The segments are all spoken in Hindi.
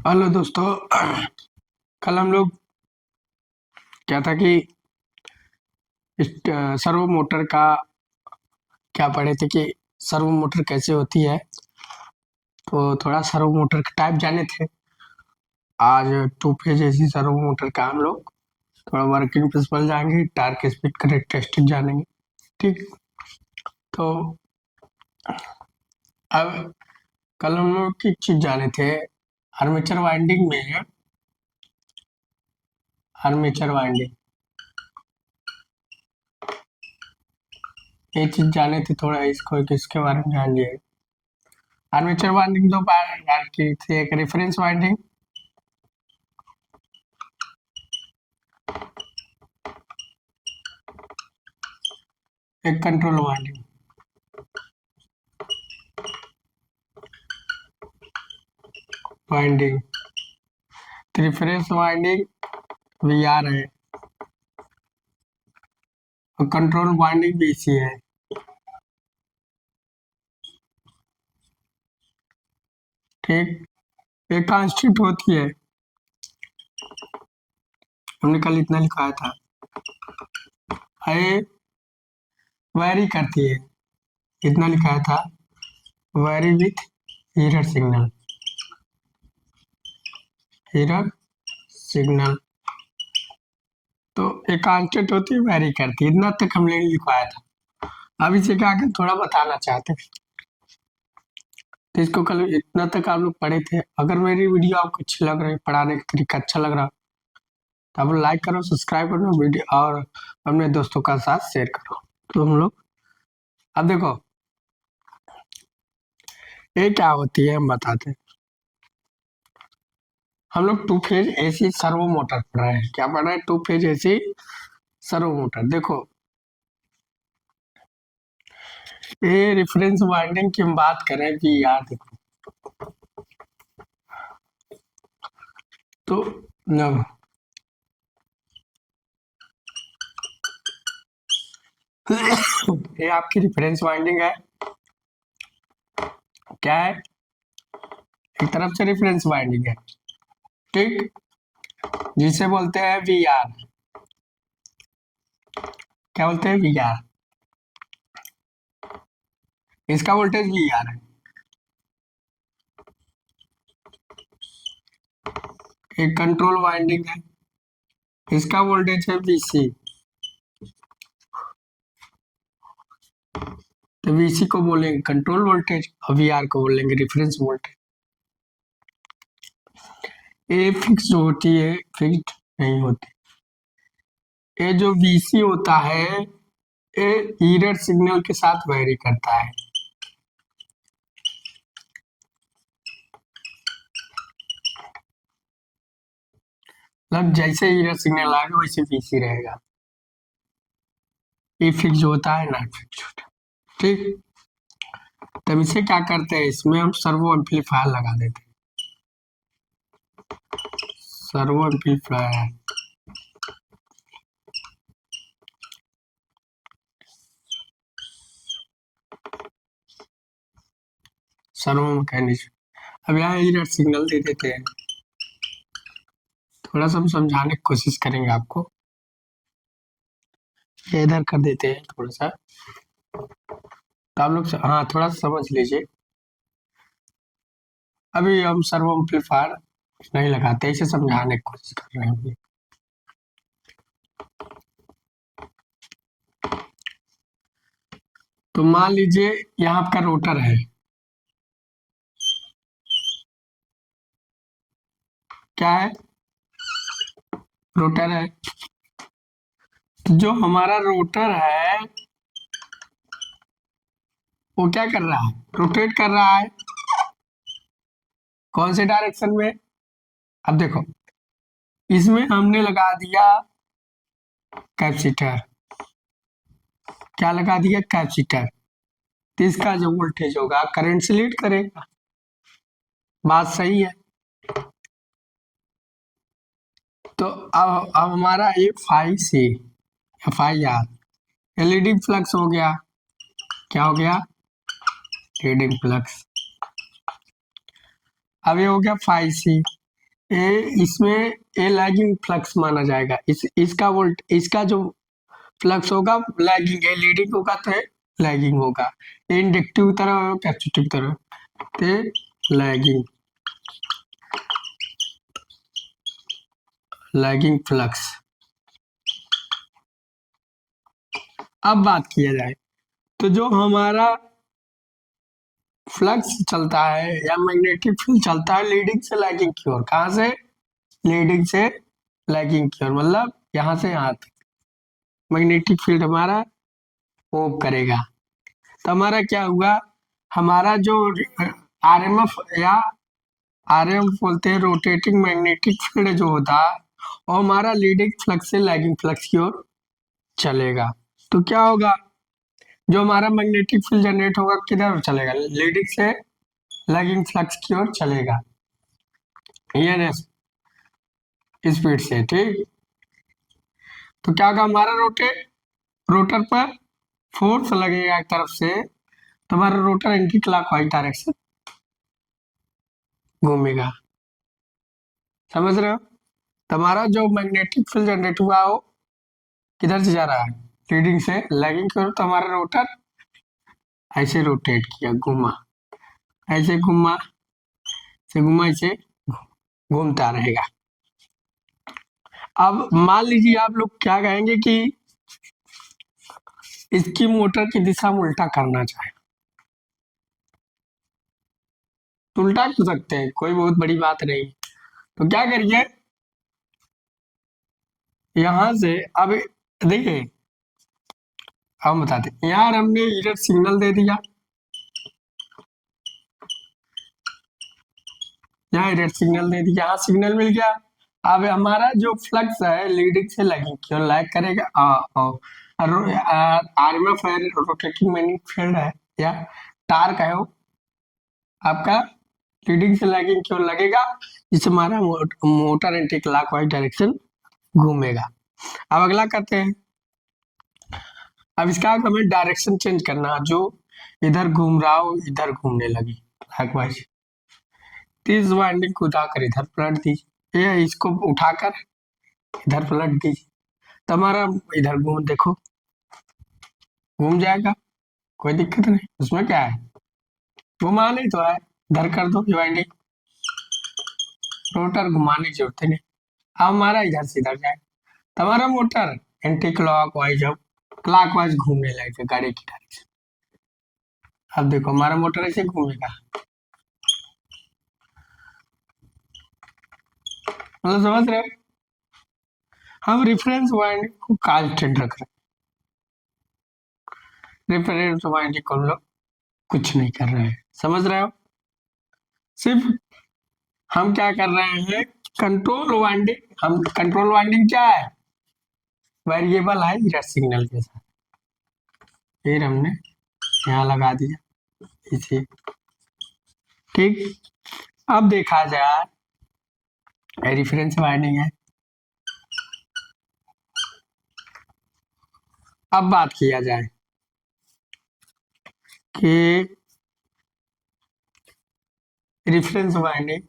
हेलो दोस्तों। कल हम लोग क्या था कि सर्वो मोटर का क्या पढ़े थे कि सर्वो मोटर कैसे होती है। तो थोड़ा सर्वो मोटर का टाइप जाने थे। आज two phase AC servo motor का हम लोग थोड़ा वर्किंग प्रिंसिपल जाएंगे, टार्क स्पीड करेक्टरिस्टिक जानेंगे। ठीक। तो अब कल हम लोग की चीज जाने थे आर्मेचर वाइंडिंग में। आर्मेचर वाइंडिंग ये चीज जाने थे, थोड़ा इसको इसके बारे में जान लिए। आर्मेचर वाइंडिंग दो बार की थी, एक रेफरेंस वाइंडिंग, एक control winding. Winding reference winding V R है और कंट्रोल वाइंडिंग भी इसी है। ठीक। एक कांस्टेंट होती है, हमने कल इतना लिखाया था। ये वैरी करती है, इतना लिखाया था, vary with error signal. Error signal तो एक कांस्टेंट होती है, वैरी करती है, इतना तक हमने लिखवाया था। अब इसे क्या आगे थोड़ा बताना चाहते हैं, तो इसको कल इतना तक आप लोग पढ़े थे। अगर मेरी वीडियो आपको अच्छी लग रही है, पढ़ाने का तरीका अच्छा लग रहा, तो आप लाइक करो, सब्सक्राइब करो वीडियो और अपने दोस्तों का साथ शेयर करो। तो हम लोग अब देखो ये क्या होती है हम बताते हैं। हम लोग two phase AC servo motor पढ़ रहे हैं। क्या पढ़ रहे हैं? Two phase AC servo motor. देखो ये रेफरेंस वाइंडिंग की हम बात करें कि यार देखो, तो न, ये आपकी रेफरेंस वाइंडिंग है। क्या है? एक तरफ से रेफरेंस वाइंडिंग है, ठीक, जिसे बोलते हैं वी आर। क्या बोलते हैं? V R. इसका वोल्टेज वी आर है। एक कंट्रोल वाइंडिंग है, इसका वोल्टेज है वीसी। तो वीसी को बोलेंगे कंट्रोल वोल्टेज और वी आर को बोलेंगे रेफरेंस वोल्टेज। ये फिक्स होती है, फिक्स्ड नहीं होती। ये जो वीसी होता है ये एरर सिग्नल के साथ वेरी करता है। मतलब जैसे एरर सिग्नल आएगा वैसे वीसी रहेगा। ये फिक्स होता है, नॉट फिक्स होता है। ठीक। तब इसे क्या करते हैं, इसमें हम सर्वो एम्पलीफायर लगा देते हैं। Servo amplifier servo mechanism. अब यहाँ एरर सिग्नल दे देते हैं। थोड़ा सा हम समझाने की कोशिश करेंगे आपको। ये इधर कर देते हैं थोड़ा सा, तो आप लोग हाँ थोड़ा सा समझ लीजिए। अभी हम सर्वो एम्पलीफायर नहीं लगाते, इसे समझाने की कोशिश कर रहे हैं। तो मान लीजिए यहाँ आपका रोटर है। क्या है? रोटर है। जो हमारा रोटर है वो क्या कर रहा है? रोटेट कर रहा है। कौन से डायरेक्शन में? अब देखो इसमें हमने लगा दिया कैपेसिटर। क्या लगा दिया? कैपेसिटर। तो इसका जो वोल्टेज होगा करंट से लीड करेगा। बात सही है। तो अब हमारा F I से FIR लीडिंग फ्लक्स हो गया। क्या हो गया? Leading flux. अब ये हो गया फाई सी। इसमें ए लैगिंग फ्लक्स माना जाएगा। इसका जो फ्लक्स होगा लैगिंग है, लीडिंग होगा तो लैगिंग होगा। इंडक्टिव तरह कैपेसिटिव तरह ते लैगिंग फ्लक्स। अब बात किया जाए तो जो हमारा फ्लक्स चलता है या मैग्नेटिक फील्ड चलता है लीडिंग से लैगिंग की ओर। कहां से? लीडिंग से लैगिंग की ओर, मतलब यहां से यहां तक मैग्नेटिक फील्ड हमारा मूव करेगा। तो हमारा क्या हुआ, हमारा जो आरएमएफ या आरएम बोलते हैं रोटेटिंग मैग्नेटिक फील्ड जो होता है वो हमारा लीडिंग फ्लक्स से लैगिंग फ्लक्स की ओर चलेगा। तो क्या होगा, जो हमारा मैग्नेटिक फील्ड जनरेट होगा किधर चलेगा? लीडिंग से लैगिंग फ्लक्स की ओर चलेगा ईएनएस स्पीड से। ठीक, तो क्या होगा, हमारा रोटर पर फोर्स लगेगा एक तरफ से, तो हमारा रोटर एंटी क्लॉकवाइज डायरेक्शन घूमेगा। समझ रहे हो? तो हमारा जो मैग्नेटिक फील्ड जनरेट हुआ हो किधर से जा रहा है? लीडिंग से लैगिंग की ओर। तो हमारा रोटर ऐसे रोटेट किया, घूमा, ऐसे घूमा, से घूमा, ऐसे घूमता रहेगा। अब मान लीजिए आप लोग क्या कहेंगे कि इसकी मोटर की दिशा हम उल्टा करना चाहे तो उल्टा कर सकते हैं, कोई बहुत बड़ी बात नहीं। तो क्या करिए, यहां से अब देखिए हम बताते हैं, यार हमने इधर सिग्नल दे दिया, यहाँ इधर सिग्नल दे दिया, यहाँ सिग्नल मिल गया। अब हमारा जो फ्लक्स है लीडिंग से लैगिंग क्यों लैग करेगा? आरएमएफ है, रोटेटिंग मैग्नेटिक फील्ड है या टार्क है, वो आपका लीडिंग से लैगिंग क्यों लगेगा, जिससे हमारा मोटर एंटी क्लॉकवाइज डायरेक्शन घूमेगा। अब अगला करते हैं। अब इसका हमें डायरेक्शन चेंज करना है, जो इधर घूम रहा हो इधर घूमने लगी क्लॉकवाइज। इस वाइंडिंग को उठाकर इधर पलट दीजिए, ये इसको उठाकर इधर पलट दीजिए, तो हमारा इधर घूम, देखो घूम जाएगा, कोई दिक्कत नहीं, उसमें क्या है, घुमाने तो है, इधर कर दो वाइंडिंग, रोटर घुमाने की जरूरत नहीं। अब हमारा इधर से इधर जाए, तो हमारा मोटर एंटी क्लॉक वाइज अब क्लॉक वाइज घूमने लगेगा गाड़ी की डायरेक्शन। अब देखो हमारा मोटर ऐसे घूमेगा, मतलब समझ रहे हो? हम रेफरेंस वाइंडिंग को कांस्टेंट रख रहे हैं, रेफरेंस वाइंडिंग को हम लोग कुछ नहीं कर रहे हैं, समझ रहे हो? सिर्फ हम क्या कर रहे हैं, कंट्रोल वाइंडिंग। हम कंट्रोल वाइंडिंग क्या है, वेरिएबल है इधर सिग्नल के साथ, फिर हमने यहाँ लगा दिया इसे। ठीक, अब देखा जाए रेफरेंस वाइंडिंग है। अब बात किया जाए कि रेफरेंस वाइंडिंग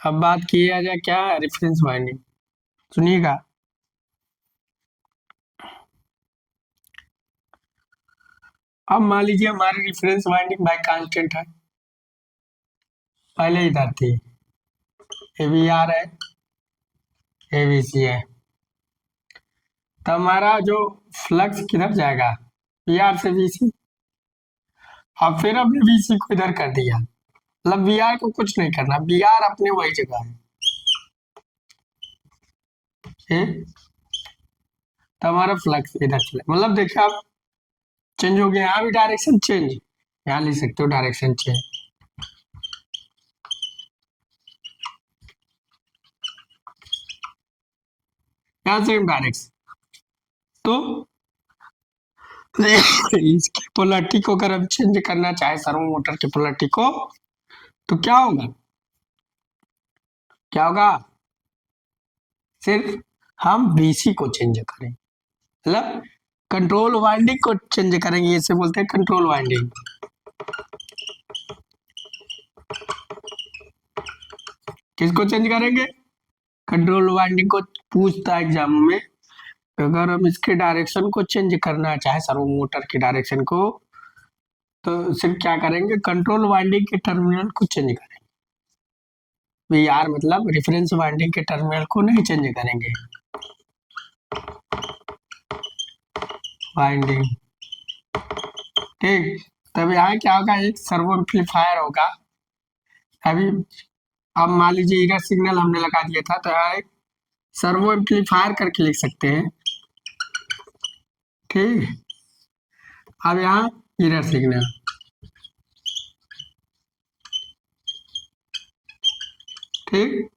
अब बात किया जाए क्या है रेफरेंस वाइंडिंग, सुनिएगा। अब मान लीजिए हमारी रेफरेंस वाइंडिंग बाई कांस्टेंट है, पहले इधर थी, ए बी आर है, ए बी सी है, तो हमारा जो फ्लक्स किधर जाएगा, बी आर से बी सी। अब फिर हमने बी सी को इधर कर दिया, मतलब बी आर को कुछ नहीं करना, बी आर अपने वही जगह है। तो हमारा फ्लक्स इधर चले, मतलब देखिए आप चेंज हो गया, यहाँ भी डायरेक्शन चेंज, यहाँ लिख सकते हो डायरेक्शन चेंज, यहाँ सेम डायरेक्शन। तो इसकी पोलरिटी को अगर हम चेंज करना चाहे सर्वो मोटर की पोलरिटी को, तो क्या होगा, क्या होगा, सिर्फ हम बीसी को चेंज करें, मतलब कंट्रोल वाइंडिंग को चेंज करेंगे, इसे बोलते हैं कंट्रोल वाइंडिंग। किसको चेंज करेंगे? कंट्रोल वाइंडिंग को पूछता है एग्जाम में। अगर हम इसके डायरेक्शन को चेंज करना चाहे सर्वो मोटर की डायरेक्शन को, तो सिर्फ क्या करेंगे, कंट्रोल वाइंडिंग के टर्मिनल को चेंज करेंगे। VR मतलब रेफरेंस वाइंडिंग के टर्मिनल को नहीं चेंज करेंगे। वाइंडिंग, ठीक। तब यहाँ क्या होगा, एक सर्वो एम्पलीफायर होगा। अभी अब मान लीजिए इधर सिग्नल हमने लगा दिया था, तो यहाँ एक सर्वो एम्पलीफायर करके लिख सकते हैं, ठीक। अब यहाँ इधर सिग्नल, ठीक।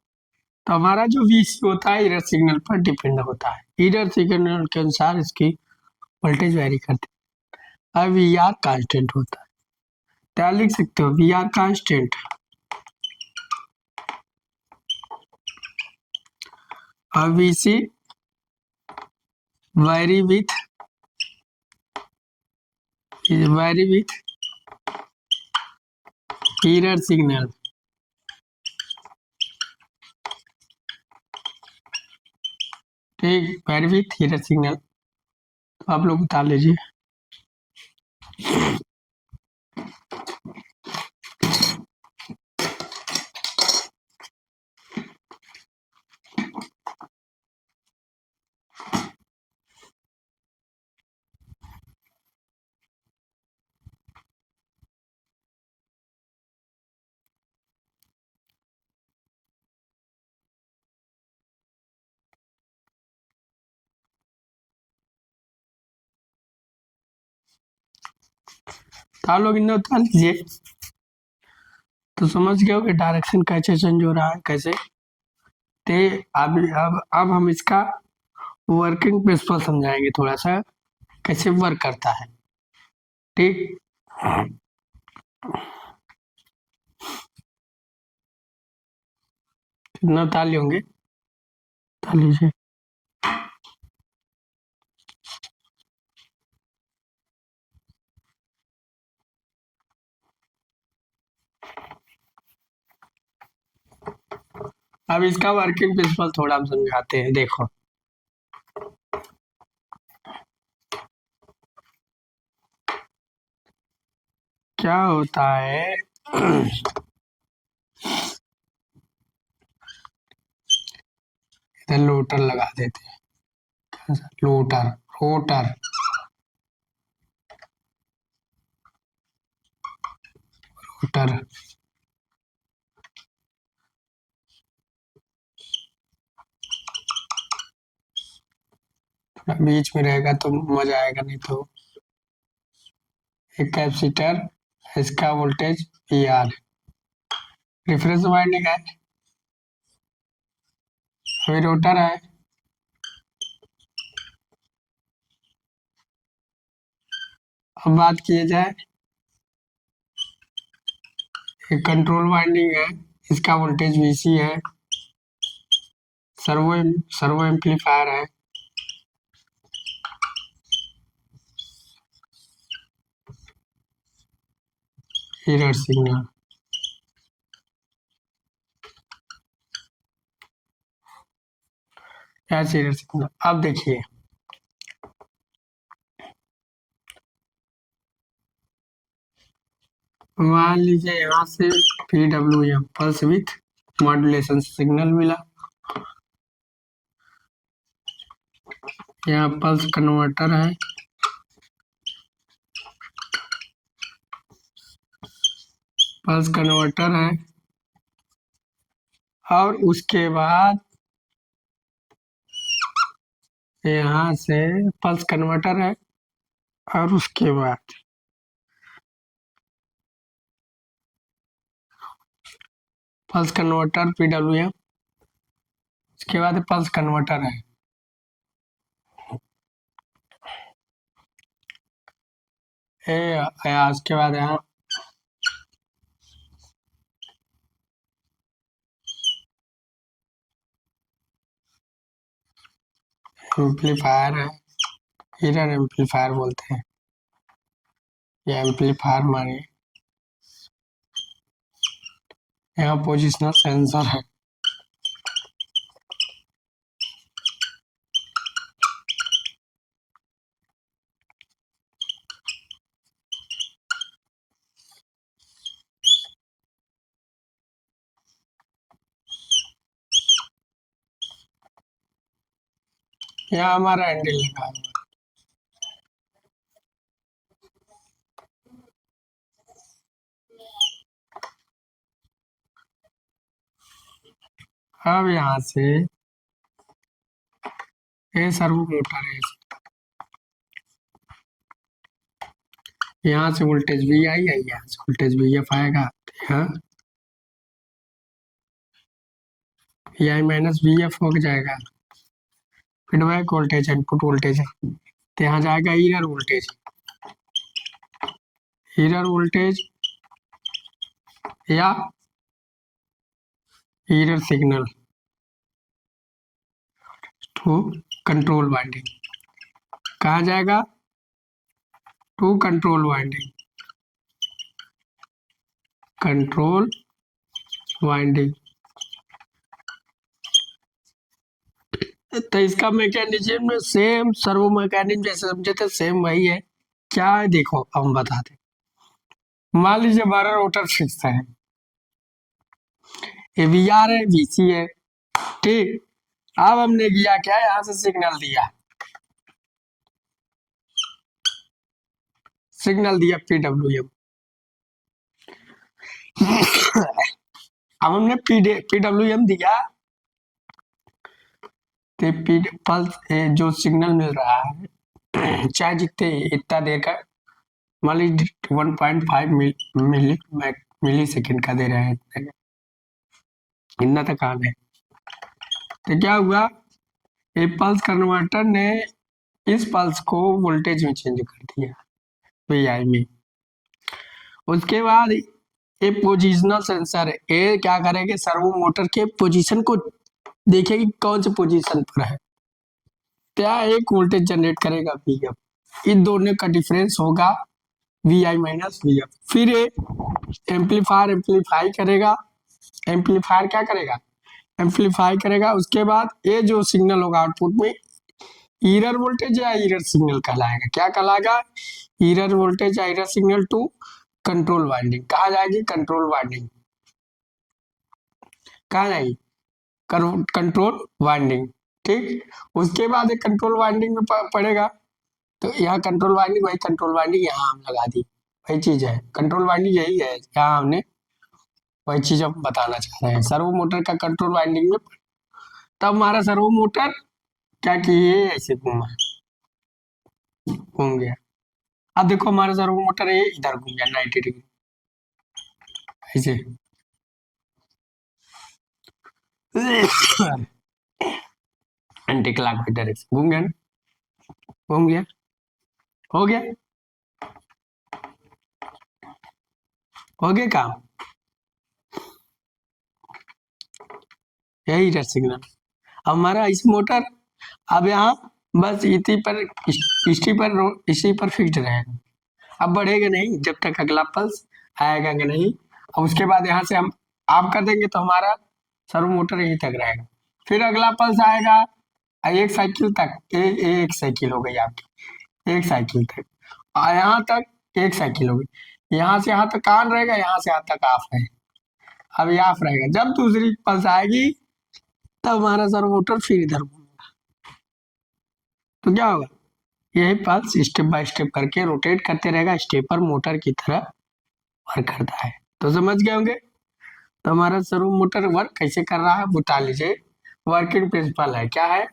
तो हमारा जो VC होता है इधर सिग्नल पर डिपेंड होता है, इधर सिग्नल के अनुसार इसकी वोल्टेज वेरी करती है। अब VR कांस्टेंट होता है, क्या लिख सकते हो, VR कांस्टेंट। अब VC vary with error signal, ठीक, vary with error signal। तो आप लोग उतार लीजिए। तो आप लोग इन्हें उतार लीजिए। तो समझ गए हो कि डायरेक्शन कैसे चेंज हो रहा है, कैसे। ते अब हम इसका वर्किंग प्रिंसिपल समझाएंगे थोड़ा सा, कैसे वर्क करता है, ठीक। कितना उतार होंगे, उतार लीजिए। अब इसका वर्किंग प्रिंसिपल थोड़ा हम समझाते हैं, देखो। क्या होता है, इधर लोटर लगा देते हैं, लोटर, रोटर, रोटर। बीच में रहेगा तो मजा आएगा, नहीं तो। एक कैपेसिटर, इसका वोल्टेज VR, रेफरेंस वाइंडिंग है, अभी रोटर है। अब बात किए जाए, एक कंट्रोल वाइंडिंग है, इसका वोल्टेज VC है, सर्वो एम्पलीफायर है, एरर सिग्नल, ऐसे एरर सिग्नल। अब देखिए, मान लीजिए यहाँ से PWM pulse with modulation signal मिला, यहाँ पल्स कन्वर्टर है, पल्स कन्वर्टर है, और उसके बाद यहाँ से पल्स कन्वर्टर है, और उसके बाद पल्स कन्वर्टर PWM, उसके बाद पल्स कन्वर्टर है। उसके बाद यहाँ एम्पलीफायर है, हियर एम्पलीफायर बोलते हैं। ये एम्पलीफायर मानिए, यहाँ पोजिशनल सेंसर है। यहाँ हमारा हैंडल लगा हुआ है। अब यहाँ से ये सर्वो मोटर है, यहाँ से वोल्टेज वी आई है, यहाँ से वोल्टेज वी एफ आएगा। यहाँ V I minus V F हो जाएगा। फीडबैक वोल्टेज इनपुट वोल्टेज है, तो यहाँ जाएगा ईरर वोल्टेज। ईरर वोल्टेज या error signal to control winding, कहाँ जाएगा? To control winding, control winding. तो इसका मैकेनिज्म सेम सर्वो मैकेनिज्म जैसे समझे थे, सेम वही है। क्या है देखो, अब हम बताते हैं। मान लीजिए हमारा रोटर फिक्स है, ये वी आर है, वी सी है, ठीक। अब हमने किया क्या, यहाँ से सिग्नल दिया, सिग्नल दिया पीडब्ल्यूएम। अब हमने पीडब्ल्यूएम दिया, तो पल्स जो सिग्नल मिल रहा है, चाहे जितने इतना देर का, मान लीजिए 1.5 मिली सेकेंड का दे रहे हैं, इतना तक आना है। तो क्या हुआ, ये पल्स कन्वर्टर ने इस पल्स को वोल्टेज में चेंज कर दिया, वी आई में। उसके बाद ये पोजिशनल सेंसर है, ये क्या करेगा, सर्वो मोटर के पोजीशन को देखेगी कौन से पोजीशन पर है, क्या एक वोल्टेज जनरेट करेगा वी एफ। इन दोनों का डिफरेंस होगा V I minus V F. फिर ये एम्पलीफायर एम्पलीफाई करेगा, एम्पलीफायर क्या करेगा, एम्पलीफाई करेगा। उसके बाद ये जो सिग्नल होगा आउटपुट में, ईरर वोल्टेज या ईरर सिग्नल कहलाएगा। क्या कहलाएगा, ईरर वोल्टेज या error signal to control winding. कहाँ जाएगी, कंट्रोल वाइंडिंग। कहाँ जाएगी, कंट्रोल वाइंडिंग, ठीक। उसके बाद एक कंट्रोल वाइंडिंग में पड़ेगा, तो यहाँ कंट्रोल वाइंडिंग, वही कंट्रोल वाइंडिंग यहाँ हम लगा दी, वही चीज है। कंट्रोल वाइंडिंग यही है, यहाँ हमने वही चीज हम बताना चाह रहे हैं। सर्वो मोटर का कंट्रोल वाइंडिंग में, तब हमारा सर्वो मोटर क्या किए, ऐसे घूमा, घूम गया। अब देखो हमारा सर्वो मोटर है, इधर घूम गया 90 डिग्री, ऐसे। एंटी क्लॉकवाइज डायरेक्शन घूम गया ना, घूम गया, हो गया, हो गया काम। यही है सिग्नल। अब हमारा इस मोटर, अब यहाँ बस इसी पर फिक्स रहेगा, अब बढ़ेगा नहीं जब तक अगला पल्स आएगा कि नहीं। और उसके बाद यहाँ से हम ऑफ कर देंगे तो हमारा सर्वो मोटर यहीं तक रहेगा। फिर अगला पल्स आएगा, एक साइकिल तक, एक साइकिल हो गई आपकी, एक साइकिल तक, और यहाँ तक एक साइकिल हो गई। यहाँ से यहाँ तक ऑन रहेगा, यहाँ से यहाँ तक ऑफ है। अब ये ऑफ रहेगा, जब दूसरी पल्स आएगी तब हमारा सर्वो मोटर फिर इधर घूमेगा। तो क्या होगा, यही पल्स स्टेप बाय स्टेप करके रोटेट करते रहेगा, स्टेपर मोटर की तरह वर्क करता है। तो समझ गए होंगे। तो हमारा सर्वो मोटर वर्क कैसे कर रहा है बता लीजिए। वर्किंग प्रिंसिपल है, क्या है,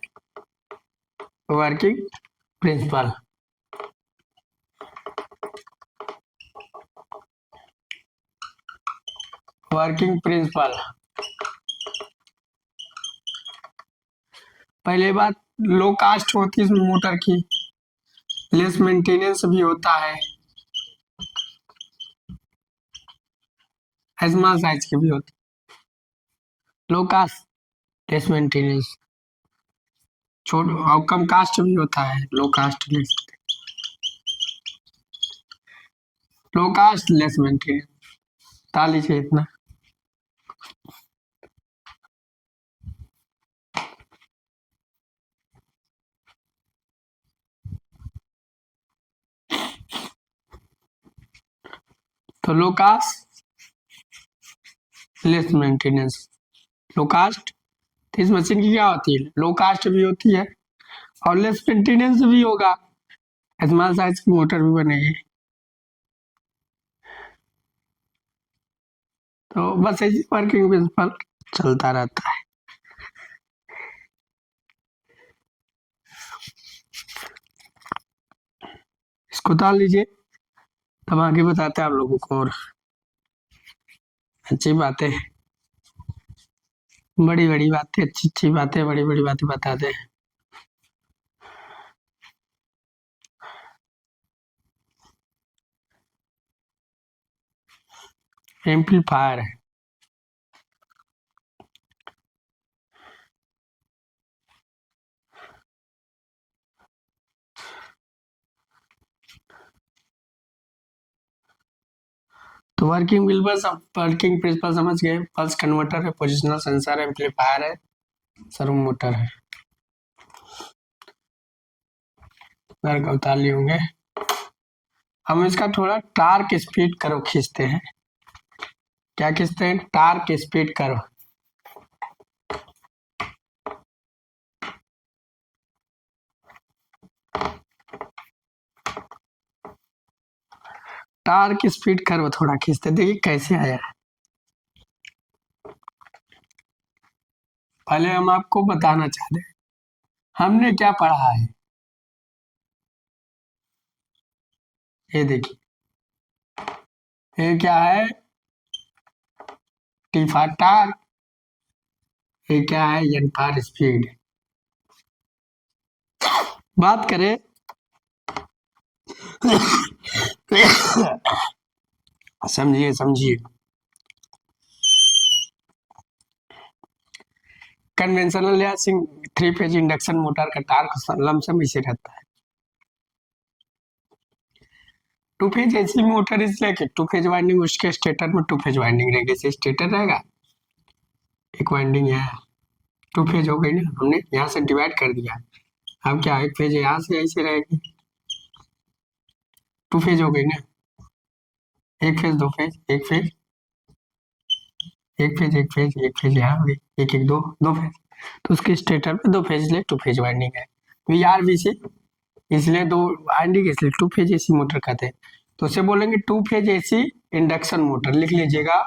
वर्किंग प्रिंसिपल। वर्किंग प्रिंसिपल, पहले बात, लो कास्ट होती है इस मोटर की, लेस मेंटेनेंस भी होता है, स्मॉल साइज की भी होती है। लो कास्ट, लेस मेंटेनेंस, छोट और कम कास्ट भी होता है, लो कास्ट ले सकते, लो कास्ट लेस मेंटेनेंस, ताली से इतना। तो लो कास्ट लेस मेंटेनेंस, लो कास्ट, तो इस मशीन की क्या होती है, लो कास्ट भी होती है और लेस मेंटेनेंस भी होगा, स्मॉल साइज की मोटर भी बनेगी। तो बस ऐसी वर्किंग प्रिंसिपल चलता रहता है। इसको उतार लीजिए, तब आगे बताते हैं आप लोगों को और अच्छी बातें, बड़ी बड़ी बातें, अच्छी अच्छी बातें, बड़ी बड़ी बातें बताते हैं। एम्पलीफायर है, तो वर्किंग प्रिंसिपल समझ गए, पल्स कन्वर्टर है, पोजिशनल सेंसर है, एम्पलीफायर है, सर्वो मोटर है। घर का उतार लिए होंगे। हम इसका थोड़ा टार्क स्पीड करो खींचते हैं। क्या खींचते हैं, टार्क स्पीड करो। टार्क स्पीड करो थोड़ा खींचते, देखिए कैसे आया। पहले हम आपको बताना चाहते हैं हमने क्या पढ़ा है। ये देखिए, ये क्या है, टी फॉर टार्क, ये क्या है, एन फॉर स्पीड। बात करें समझिए समझिए, कन्वेंशनल या थ्री फेज इंडक्शन मोटर का टार्क लमसम इसे रहता है। टू फेज ऐसी मोटर इसलिए कि टू फेज वाइंडिंग उसके स्टेटर में टू फेज वाइंडिंग रहेगी, जैसे स्टेटर रहेगा एक वाइंडिंग है, टू फेज हो गई ना, हमने यहाँ से डिवाइड कर दिया। अब क्या एक फेज यहाँ से ऐसे रहेगी, टू फेज हो गई ना, एक फेज दो फेज, एक फेज एक फेज एक फेज एक फेज यहाँ हो गई, एक एक दो दो फेज, तो उसके स्टेटर में दो फेज इसलिए टू फेज वाइंडिंग है। वी आर वी सी इसलिए दो वाइंडिंग, इसलिए टू फेज एसी मोटर कहते हैं। तो उसे बोलेंगे two phase AC induction motor, लिख लीजिएगा।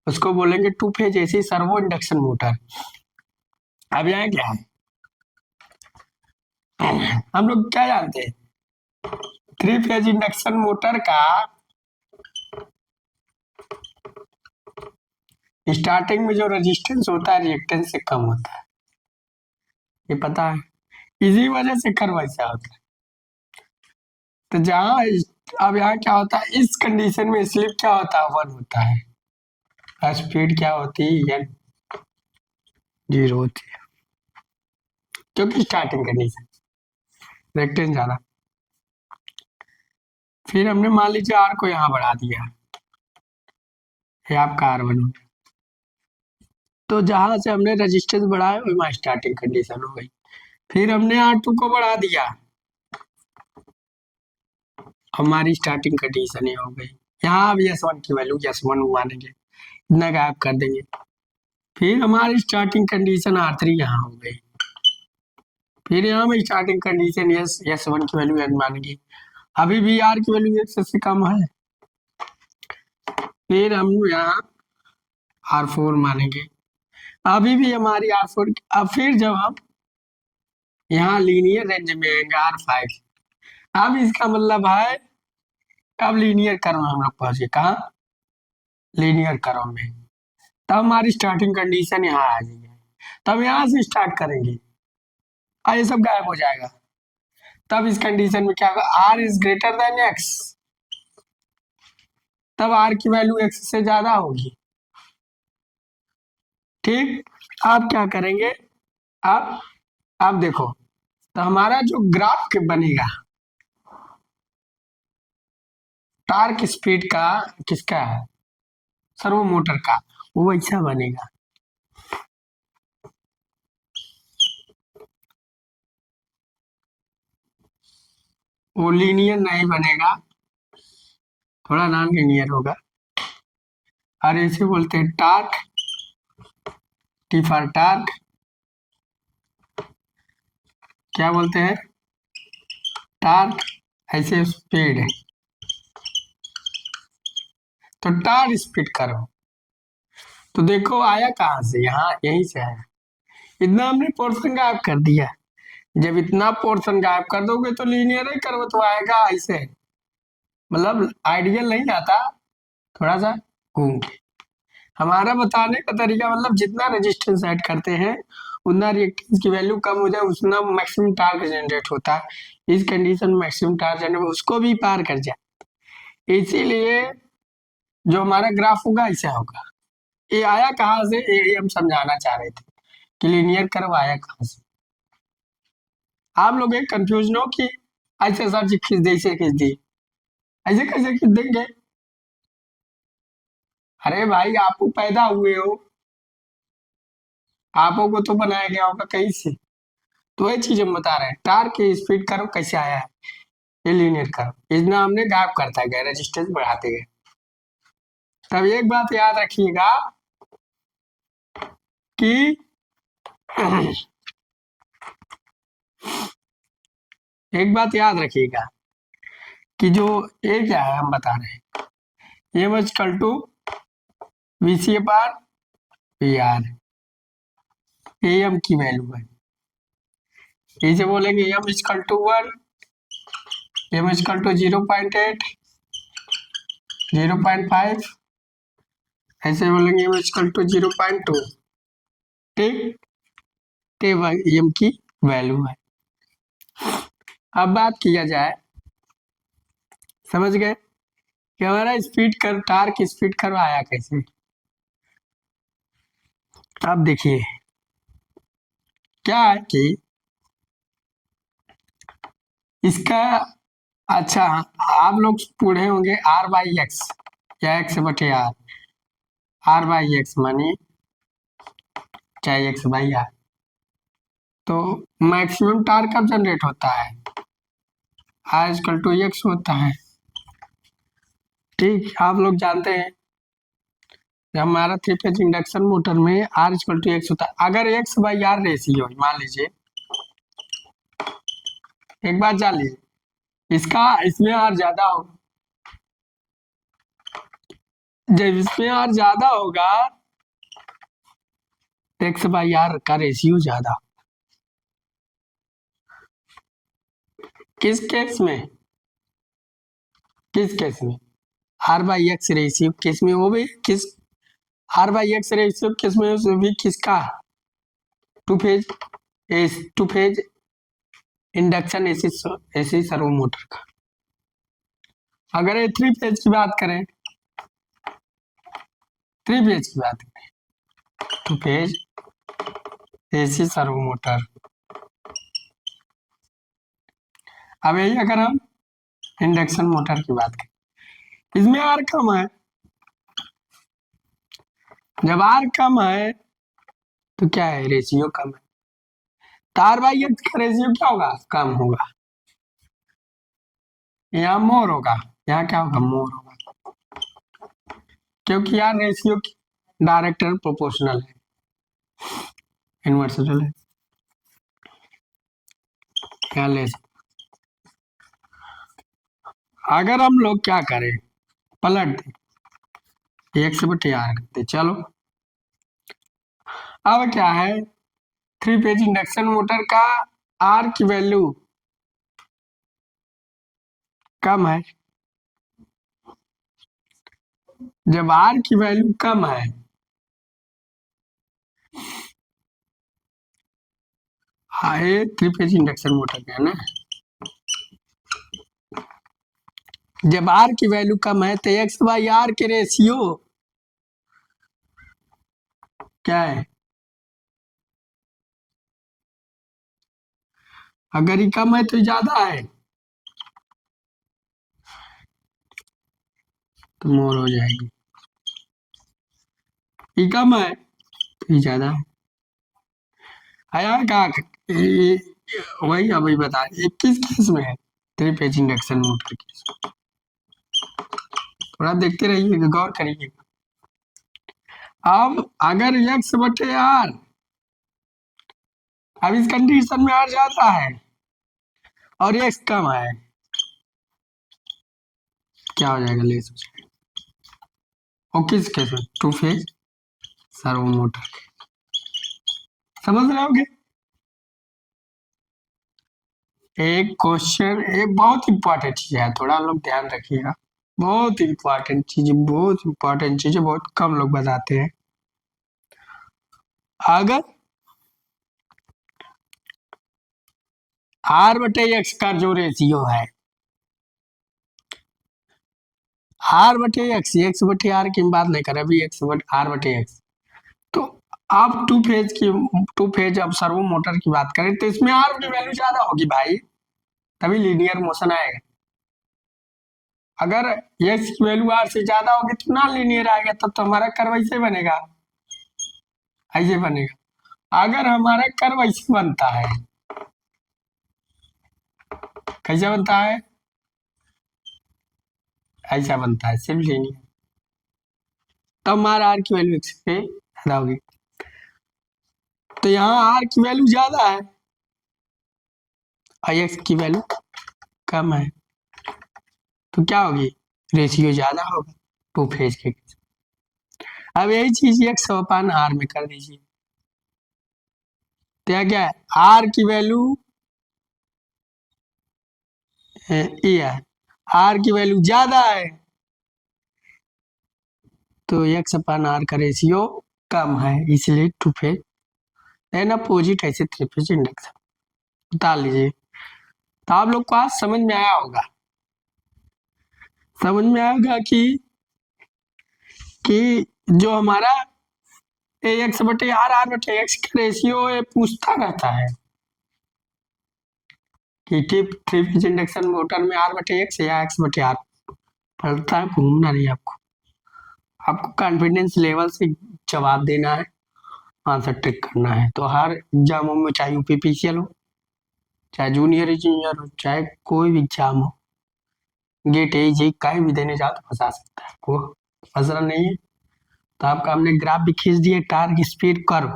उसको बोलेंगे two phase AC servo induction motor. अब यहाँ क्या है, हम लोग क्या जानते हैं, थ्री फेज इंडक्शन मोटर का स्टार्टिंग में जो रेजिस्टेंस होता है रिएक्टेंस से कम होता है, ये पता है, इसी वजह से कर्व वैसा होता है। तो जहाँ अब यहाँ क्या होता है, इस कंडीशन में स्लिप क्या होता है, वन होता है, स्पीड क्या होती है, एन जीरो होती है, क्योंकि स्टार्टिंग कंडीशन रिएक्टेंस ज्यादा। फिर हमने मान लीजिए आर को यहाँ बढ़ा दिया, ये आपका आर वन हो गया, तो जहां से हमने रेजिस्टेंस बढ़ाया वही स्टार्टिंग कंडीशन हो गई। फिर हमने आर टू को बढ़ा दिया, हमारी स्टार्टिंग कंडीशन ये हो गई। यहाँ अब यस वन की वैल्यू यस वन मानेंगे, इतना गायब कर देंगे। फिर हमारी स्टार्टिंग कंडीशन आर थ्री यहाँ हो गई, फिर यहाँ में starting condition yes yes one की वैल्यू एन मानेंगे, अभी भी आर की वैल्यू एक्स से कम है। फिर हम यहाँ आर फोर मानेंगे, अभी भी हमारी आर फोर। अब फिर जब हम यहाँ लीनियर रेंज में आएंगे आर फाइव, अब इसका मतलब है अब लीनियर कर्व में हम लोग पहुंच गए, कहाँ, लीनियर कर्व में। तब हमारी स्टार्टिंग कंडीशन यहाँ आ जाएगी, तब यहाँ से स्टार्ट करेंगे, ये सब गायब हो जाएगा। तब इस कंडीशन में क्या होगा, R is greater than X, तब आर की वैल्यू एक्स से ज्यादा होगी। ठीक, आप क्या करेंगे, आप देखो तो हमारा जो ग्राफ बनेगा टार्क स्पीड का, किसका है, सर्वो मोटर का, वो ऐसा बनेगा। वो लीनियर नहीं बनेगा, थोड़ा नॉन लीनियर होगा। और इसे बोलते हैं टार्क, टी फॉर टार्क। क्या बोलते हैं, टार्क, ऐसे स्पीड है, तो टार्क स्पीड करो। तो देखो आया कहाँ से, यहाँ यहीं से आया। इतना हमने पोर्शन गायब कर दिया। जब इतना पोर्शन गायब कर दोगे तो लीनियर ही करो तो आएगा ऐसे, मतलब आइडियल नहीं आता, थोड़ा सा घूम के। हमारा बताने का तरीका मतलब जितना रेजिस्टेंस ऐड करते हैं उतना रिएक्टेंस की वैल्यू कम हो जाए, उतना मैक्सिमम टार्क जनरेट होता है। इस कंडीशन में मैक्सिमम टार्क जनरेट उसको भी पार कर जाए। इसीलिए जो हमारा ग्राफ होगा ऐसा होगा। ये आया कहाँ से, ये हम समझाना चाह रहे थे कि लीनियर कर्व आया कहाँ से। आप लोग एक कंफ्यूजन हो कि ऐसे सर जी खींच दे, ऐसे खींच दी, ऐसे कैसे खींच देंगे। अरे भाई आप पैदा हुए हो, आपो को तो बनाया गया होगा कहीं से। तो वही चीज हम बता रहे हैं, टार्क की स्पीड कर्व कैसे आया है, ये लीनियर कर्व इतना हमने गायब करता गया, रेजिस्टेंस बढ़ाते गए। तब एक बात याद रखिएगा कि एक बात याद रखिएगा कि जो ये क्या है हम बता रहे हैं, M equal to V C upon P R, A M की वैल्यू है। इसे बोलेंगे M equal to 1, M equal to 0.8, 0.5, ऐसे बोलेंगे एम इक्वल टू 0.2। ठीक, एम की वैल्यू है। अब बात किया जाए, समझ गए कि हमारा speed curve, torque speed curve आया कैसे। अब देखिए क्या है कि इसका, अच्छा आप लोग पढ़े होंगे आर बाई एक्स या एक्स बटे आर, आर बाई एक्स मानी चाहे एक्स बाई आर। तो मैक्सिमम टार्क कब जनरेट होता है, आर इक्वल टू एक्स होता है। ठीक, आप लोग जानते हैं जब हमारा थ्री फेज इंडक्शन मोटर में आर इक्वल टू एक्स होता है, अगर एक्स बाई आर रेशियो मान लीजिए, एक बात जान लीजिए, इसका इसमें आर ज्यादा हो, जब इसमें आर ज्यादा होगा एक्स बाई आर का रेशियो ज्यादा। किस केस में, किस केस में, आर बाई एक्स रेशियो किस में, वो भी किस, आर बाई एक्स रेशियो किस में, उसमें भी किसका, two phase, two phase induction AC, AC servo motor का। अगर ये थ्री फेज की बात करें, थ्री फेज की बात करें, two phase AC servo motor. अब यही अगर हम इंडक्शन मोटर की बात करें, इसमें आर कम है, जब आर कम है तो क्या है, रेशियो कम है, तो आर बाई एक्स का रेशियो क्या होगा, कम होगा। यहाँ मोर होगा, यहाँ क्या होगा, मोर होगा, क्योंकि यहाँ रेशियो डायरेक्ट प्रोपोर्शनल है, इन्वर्सल है। क्या ले, अगर हम लोग क्या करें, पलट दे, एक्स बटे आर करते, चलो अब क्या है, थ्री फेज इंडक्शन मोटर का आर की वैल्यू कम है, जब आर की वैल्यू कम है, ये थ्री फेज इंडक्शन मोटर का है ना, जब आर की वैल्यू कम है तो एक्स बाई आर के रेशियो क्या है, अगर ये कम है तो ये ज्यादा है, तो मोर हो जाएगी। ये कम है तो ये ज्यादा है। आया का वही अभी बता, 21 केस में है 3 फेज इंडक्शन मोटर केस। थोड़ा देखते रहिएगा, गौर करिएगा। अब अगर एक्स बटे आर, अब इस कंडीशन में आर ज्यादा है और एक्स कम है, क्या हो जाएगा, लेस हो जाएगा। और किस केस में, 2 फेज सर्वो मोटर के। समझ रहे होगे। एक क्वेश्चन, एक बहुत इंपॉर्टेंट चीज है, थोड़ा लोग ध्यान रखिएगा। बहुत इंपॉर्टेंट चीज, बहुत इंपॉर्टेंट चीज है, बहुत कम लोग बताते हैं। अगर आर बटे एक्स का जो रेशियो है, आर बटे एक्स, एक्स बटे आर की बात नहीं कर रहे अभी, एक्स बटे आर बटे एक्स, तो आप 2 फेज की, 2 फेज अब सर्वो मोटर की बात करें तो इसमें आर की वैल्यू ज्यादा होगी भाई, तभी लीनियर मोशन आएगा। अगर एक्स की वैल्यू आर से ज्यादा होगी तो नॉन लीनियर आएगा, तब तो हमारा कर्व ऐसे बनेगा, ऐसे बनेगा। अगर हमारा कर्व ऐसे बनता है, कैसे बनता है, ऐसा बनता है सिर्फ लीनियर, तब हमारा आर की वैल्यू एक्स से ज्यादा होगी। तो यहाँ आर की वैल्यू ज्यादा है और एक्स की वैल्यू कम है, तो क्या होगी, रेशियो ज्यादा होगा 2 फेज के। अब यही चीज एक्स अपान आर में कर दीजिए, तो क्या है, आर की वैल्यू ये है, आर की वैल्यू ज्यादा है तो एक्स अपान आर का रेशियो कम है, इसलिए 2 फेज देन अपोजिट ऐसे 3 फेज इंडक्शन बता लीजिए। तो आप लोग को आज समझ में आया होगा, समझ में आएगा कि जो हमारा ए एक्स बटे आर, आर बटे एक्स का रेशियो पूछता रहता है कि 3 फेज इंडक्शन मोटर में आर बटे एक्स या एक्स बटे आर, पढ़ता है, घूमना नहीं आपको, आपको कॉन्फिडेंस लेवल से जवाब देना है, आंसर टिक करना है। तो हर एग्जामों में, चाहे यूपीपीसीएल हो, चाहे जूनियर इंजीनियर हो, चाहे कोई भी एग्जाम हो, गेट एजी कहीं भी देने जाओ तो फंसा सकता है, वो फंसना नहीं है। तो आपका हमने ग्राफ भी खींच दिए, टार्क स्पीड कर्व,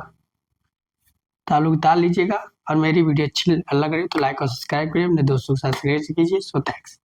तो आप लोग उतार लीजिएगा। और मेरी वीडियो अच्छी लग रही है तो लाइक और सब्सक्राइब करिए, अपने दोस्तों के साथ शेयर कीजिए। So thanks.